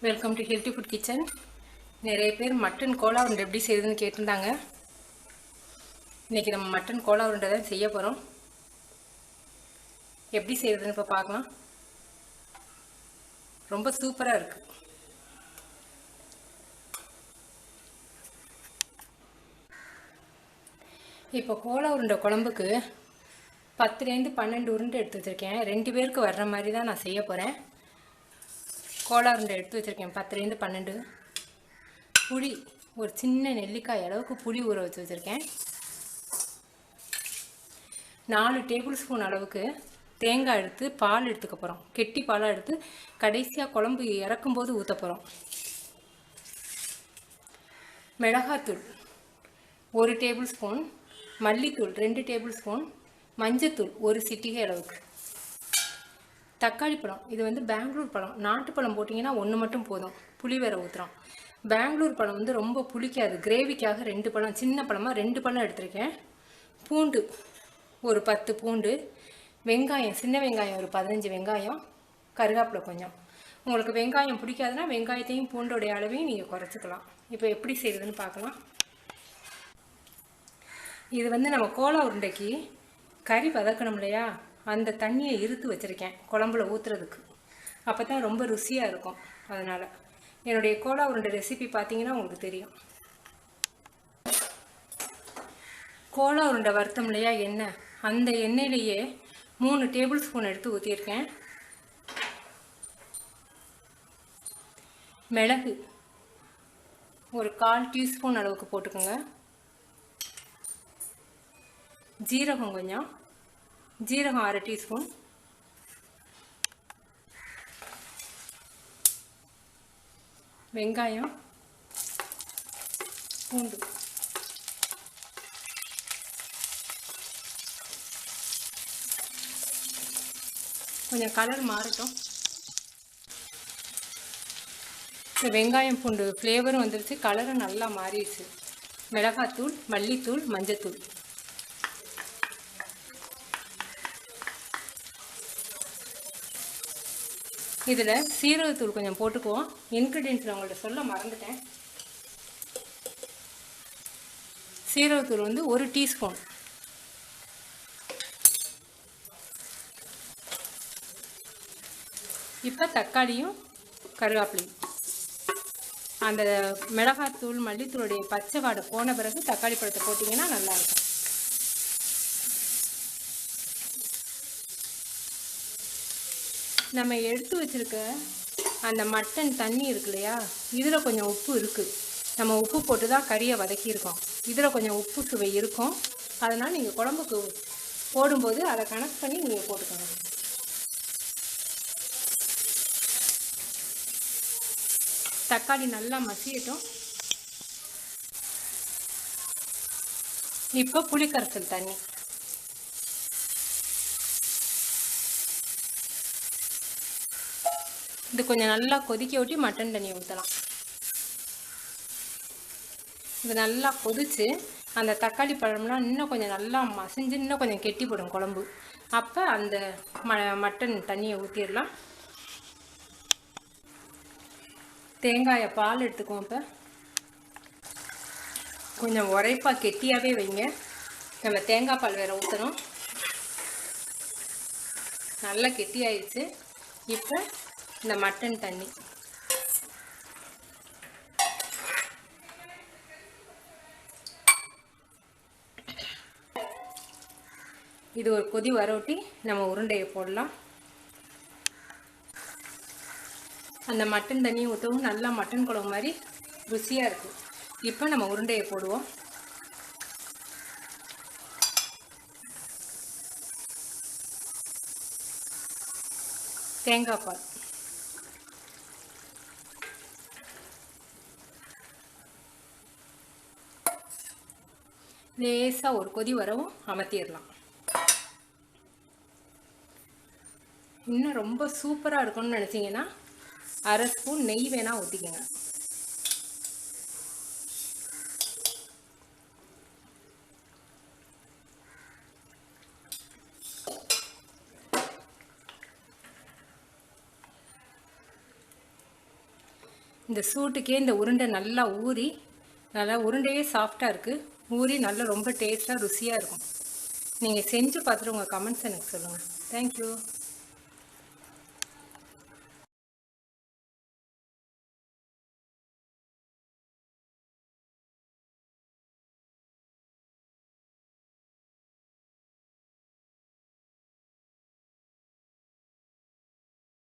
Welcome to healthy food kitchen. நிறைய பேர் mutton Cola உருண்டை எப்படி செய்யுதுன்னு கேட்டிருந்தாங்க. இன்றைக்கி நம்ம மட்டன் கோலா உருண்டை தான் செய்ய போகிறோம். எப்படி செய்யுதுன்னு இப்போ பார்க்கலாம். ரொம்ப சூப்பராக இருக்குது. இப்போ கோலா உருண்டை குழம்புக்கு 10லேருந்து 12 உருண்டை எடுத்து வச்சுருக்கேன். 2 பேருக்கு வர்ற மாதிரி தான் நான் செய்ய போகிறேன். கோலா உருண்டை எடுத்து வச்சுருக்கேன் 10லேருந்து 12. புளி ஒரு சின்ன நெல்லிக்காய் அளவுக்கு புளி ஊற வச்சு வச்சுருக்கேன். 4 டேபிள் ஸ்பூன் அளவுக்கு தேங்காய் எடுத்து பால் எடுத்துக்க போகிறோம். கெட்டி பாலாக எடுத்து கடைசியாக குழம்பு இறக்கும்போது ஊற்ற போகிறோம். மிளகாத்தூள் 1 டேபிள் ஸ்பூன், மல்லித்தூள் 2 டேபிள் ஸ்பூன், மஞ்சத்தூள் 1 சிட்டிகை அளவுக்கு. தக்காளி பழம், இது வந்து பெங்களூர் பழம். நாட்டு பழம் போட்டிங்கன்னா 1 மட்டும் போதும். புளி வேற ஊற்றுறோம். பெங்களூர் பழம் வந்து ரொம்ப புளிக்காது. கிரேவிக்காக 2 பழம், சின்ன பழமாக 2 பழம் எடுத்திருக்கேன். பூண்டு ஒரு 10 பூண்டு, வெங்காயம் சின்ன வெங்காயம் ஒரு 15 வெங்காயம், கருவேப்பிலை கொஞ்சம். உங்களுக்கு வெங்காயம் பிடிக்காதுன்னா வெங்காயத்தையும் பூண்டோடைய அளவையும் நீங்கள் குறைச்சிக்கலாம். இப்போ எப்படி செய்யுதுன்னு பார்க்கலாம். இது வந்து நம்ம கோலா உருண்டைக்கு கறி வதக்கணும் இல்லையா, அந்த தண்ணியை இருத்து வச்சுருக்கேன் குழம்புல ஊற்றுறதுக்கு. அப்போ தான் ரொம்ப ருசியாக இருக்கும். அதனால் என்னுடைய கோலா உருண்டை ரெசிபி பார்த்தீங்கன்னா உங்களுக்கு தெரியும். கோலா உருண்டை வறுத்தம் இல்லையா எண்ணெய், அந்த எண்ணெயிலேயே 3 டேபிள் ஸ்பூன் எடுத்து ஊற்றியிருக்கேன். மிளகு ஒரு 1/4 டீஸ்பூன் அளவுக்கு போட்டுக்கோங்க. ஜீரகம் கொஞ்சம், ஜீரகம் 1/2 டீஸ்பூன், வெங்காயம், பூண்டு, கொஞ்சம் கலர் மாறட்டும். இந்த வெங்காயம் பூண்டு ஃப்ளேவரும் வந்துருச்சு, கலரும் நல்லா மாறிடுச்சு. மிளகாத்தூள், மல்லித்தூள், மஞ்சத்தூள். இதில் சீரகத்தூள் கொஞ்சம் போட்டுக்குவோம். இன்க்ரீடியன்ஸில் உங்கள்கிட்ட சொல்ல மறந்துட்டேன். சீரகத்தூள் வந்து 1 டீஸ்பூன். இப்போ தக்காளியும் கருவேப்பிலையும், அந்த மிளகாத்தூள் மல்லித்தூளுடைய பச்சை வாடை போன பிறகு தக்காளி பழத்தை போட்டிங்கன்னா நல்லாயிருக்கும். நம்ம எடுத்து வச்சுருக்க அந்த மட்டன் தண்ணி இருக்கு இல்லையா, இதில் கொஞ்சம் உப்பு இருக்குது. நம்ம உப்பு போட்டு தான் கறியை வதக்கியிருக்கோம். இதில் கொஞ்சம் உப்பு சுவை இருக்கும். அதனால் நீங்கள் குழம்புக்கு போடும்போது அதை கணக்கு பண்ணி நீங்கள் போட்டுக்கோங்க. தக்காளி நல்லா மசியட்டும். இப்போ புளிக்கரைசல் தண்ணி, இது கொஞ்சம் நல்லா கொதிக்க விட்டு மட்டன் தண்ணியை ஊற்றலாம். இது நல்லா கொதித்து அந்த தக்காளி பழம்லாம் இன்னும் கொஞ்சம் நல்லா மசிஞ்சு இன்னும் கொஞ்சம் கெட்டி போடும் குழம்பு. அப்போ அந்த மட்டன் தண்ணியை ஊற்றிடலாம். தேங்காயை பால் எடுத்துக்குவோம். இப்போ கொஞ்சம் உரைப்பாக கெட்டியாகவே வைங்க. நம்ம தேங்காய் பால் வேறு ஊற்றணும். நல்லா கெட்டியாயிடுச்சு. இப்போ இந்த மட்டன் தண்ணி, இது ஒரு கொதி வரவிட்டி நம்ம உருண்டையை போடலாம். அந்த மட்டன் தண்ணியை ஊற்றவும் நல்லா மட்டன் குழம்பு மாதிரி ருசியாக இருக்குது. இப்போ நம்ம உருண்டையை போடுவோம். தேங்காய் பால், லேசாக ஒரு கொதி வரவும் அமர்த்திடலாம். இன்னும் ரொம்ப சூப்பராக இருக்கும்னு நினச்சிங்கன்னா 1/2 ஸ்பூன் நெய் வேணால் ஊற்றிக்கங்க. இந்த சூட்டுக்கே இந்த உருண்டை நல்லா ஊறி, நல்லா உருண்டையே சாஃப்டாக இருக்குது, ஊறி நல்லா ரொம்ப டேஸ்ட்டாக ருசியாக இருக்கும். நீங்கள் செஞ்சு பார்த்துட்டு உங்கள் கமெண்ட்ஸ் எனக்கு சொல்லுங்கள். தேங்க்யூ.